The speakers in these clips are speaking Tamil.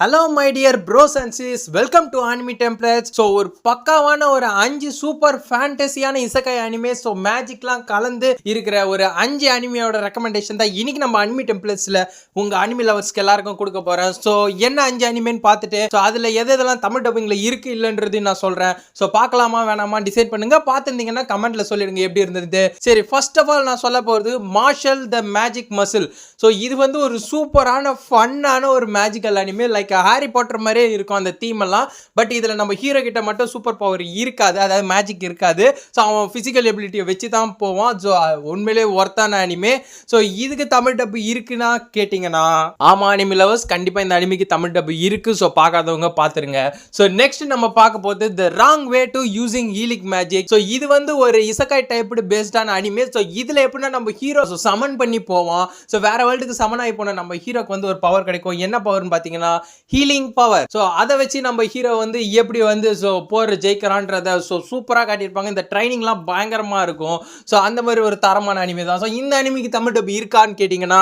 Hello my dear bros and sis, welcome to anime templates. So ஒரு பக்காவான ஒரு 5 சூப்பர் ஃபேண்டசியான இசக்காய் அனிமே, ஸோ மேஜிக்லாம் கலந்து இருக்கிற ஒரு 5 அனிமையோட ரெக்கமெண்டேஷன் தான் இன்னைக்கு நம்ம அனிமி டெம்ப்ளேட்ஸில் உங்கள் அனிமி லவர்ஸ்க்கு எல்லாருக்கும் கொடுக்க போகிறேன். ஸோ என்ன 5 அனிமேன்னு பார்த்துட்டு ஸோ அதில் எதெல்லாம் தமிழ் டப்பிங்கில் இருக்குது இல்லைன்றது நான் சொல்கிறேன். ஸோ பார்க்கலாமா வேணாமா டிசைட் பண்ணுங்கள். பார்த்துருந்தீங்கன்னா கமெண்ட்டில் சொல்லிடுங்க எப்படி இருந்தது. சரி, ஃபர்ஸ்ட் ஆஃப் ஆல் நான் சொல்ல போகிறது Marshal the magic muscle. So இது வந்து ஒரு சூப்பரான ஃபன்னான ஒரு magical anime. Like Harry Potter மாதிரியே இருக்கும் அந்த தீம் எல்லாம். பட் இதில் நம்ம ஹீரோ கிட்ட மட்டும் சூப்பர் பவர் இருக்காது, அதாவது மேஜிக் இருக்காது. ஸோ அவன் ஃபிசிக்கல் எபிலிட்டியை வச்சு தான் போவான். ஸோ உண்மையிலே ஒர்த்தான அனிமே. ஸோ இதுக்கு தமிழ் டப்பு இருக்குன்னா கேட்டிங்கன்னா ஆமாம் அனிமி லவர்ஸ், கண்டிப்பாக இந்த அனிமிக்கு தமிழ் டப்பு இருக்குது. ஸோ பார்க்காதவங்க பார்த்துருங்க. ஸோ நெக்ஸ்ட் நம்ம பார்க்க போது the wrong way to using healing magic. So இது வந்து ஒரு இசக்காய் டைப்டு பேஸ்டான அனிமே. ஸோ இதில் எப்படின்னா நம்ம ஹீரோ சமன் பண்ணி போவான். ஸோ வேற வேர்ல்டுக்கு சமன் ஆகி போன நம்ம ஹீரோக்கு வந்து ஒரு பவர் கிடைக்கும். என்ன பவர்னு பார்த்தீங்கன்னா ஹீலிங் பவர். ஸோ அதை வச்சு நம்ம ஹீரோ வந்து எப்படி வந்து ஸோ போர் ஜெயிக்கிறான்றத ஸோ சூப்பராக காட்டியிருப்பாங்க. இந்த ட்ரைனிங்லாம் பயங்கரமாக இருக்கும். ஸோ அந்த மாதிரி ஒரு தரமான அனிமே தான். ஸோ இந்த அனிமிக்கு தமிழ் டப் இருக்கான்னு கேட்டிங்கன்னா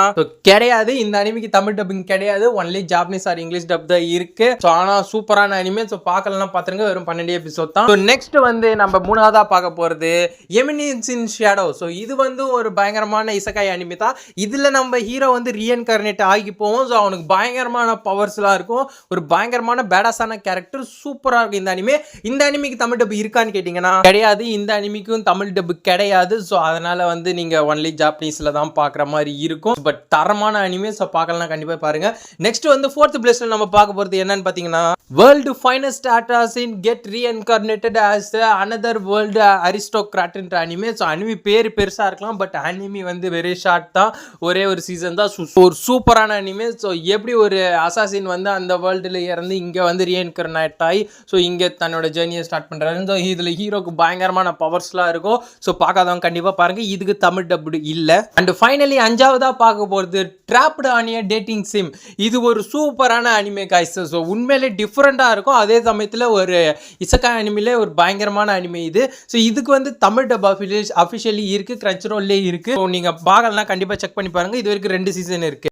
கிடையாது. இந்த அனிமிக்கு தமிழ் டப்பிங் கிடையாது. Only Japanese or English dub தான் இருக்கு. ஸோ ஆனால் சூப்பரான அனிமே. ஸோ பார்க்கலாம், பார்த்துருங்க. வெறும் 12 எபிசோட் தான். ஸோ நெக்ஸ்ட் வந்து நம்ம மூணாவதாக பார்க்க போகிறது எமினன்ஸ் இன் ஷேடோ. ஸோ இது வந்து ஒரு பயங்கரமான இசக்காய் அனிமே தான். இதில் நம்ம ஹீரோ வந்து ரீஎன்கார்னேட் ஆகி போவோம். ஸோ அவனுக்கு பயங்கரமான பவர்ஸ்லாம் இருக்கும். ஒரு பயங்கரமான பேடாஸான கேரக்டர். சூப்பராக இருக்கும் இந்த அனிமே. இந்த அனிமிக்கு தமிழ் டப் இருக்கான்னு கேட்டிங்கன்னா கிடையாது. இந்த அனிமிக்கும் தமிழ் டப் கிடையாது. ஸோ அதனால் வந்து நீங்கள் ஒன்லி ஜாப்பனீஸில் தான் பார்க்குற மாதிரி இருக்கும். பட் தரமான அனிமே. ஸோ பார்க்கலாம், கண்டிப்பாக பாருங்கள். நெக்ஸ்ட் வந்து 4th பிளேஸில் நம்ம பார்க்க போகிறது என்னன்னு பார்த்தீங்கன்னா world finest assassin get reincarnated as another world அரிஸ்டோக்ராட்ன்ற அனிமே. ஸோ அனிமி பேர் பெருசாக இருக்கலாம், பட் அனிமி வந்து வெரி ஷார்ட் தான். ஒரே ஒரு சீசன் தான். ஒரு சூப்பரான அனிமே. ஸோ எப்படி ஒரு அசாசின் வந்து அந்த வேர்ல்டில் இறந்து இங்கே வந்து ரீஎன்கார்னேட் ஆகி ஸோ இங்கே தன்னோட ஜேர்னியை ஸ்டார்ட் பண்ணுறாரு. ஸோ இதில் ஹீரோக்கு பயங்கரமான பவர்ஸ்லாம் இருக்கும். ஸோ பார்க்காதவங்க கண்டிப்பாக பாருங்கள். இதுக்கு தமிழ் டப்டு இல்லை. அண்ட் ஃபைனலி 5ஆவதாக பார்க்க போகிறது ட்ராப்டு ஆனிய டேட்டிங் சிம். இது ஒரு சூப்பரான அனிமே காய்ஸ். ஸோ உண்மையிலே டிஃப்ரெண்ட்டாக இருக்கும். அதே சமயத்தில் ஒரு இசக்காய் அனிமையிலே ஒரு பயங்கரமான அனிமே இது. ஸோ இதுக்கு வந்து தமிழ் டப் அஃபிஷியலி இருக்குது, கிரன்ச்ரோல்லே இருக்குது. ஸோ நீங்கள் பார்க்கலாம், கண்டிப்பாக செக் பண்ணி பாருங்கள். இது வரைக்கும் 2 சீசன் இருக்குது.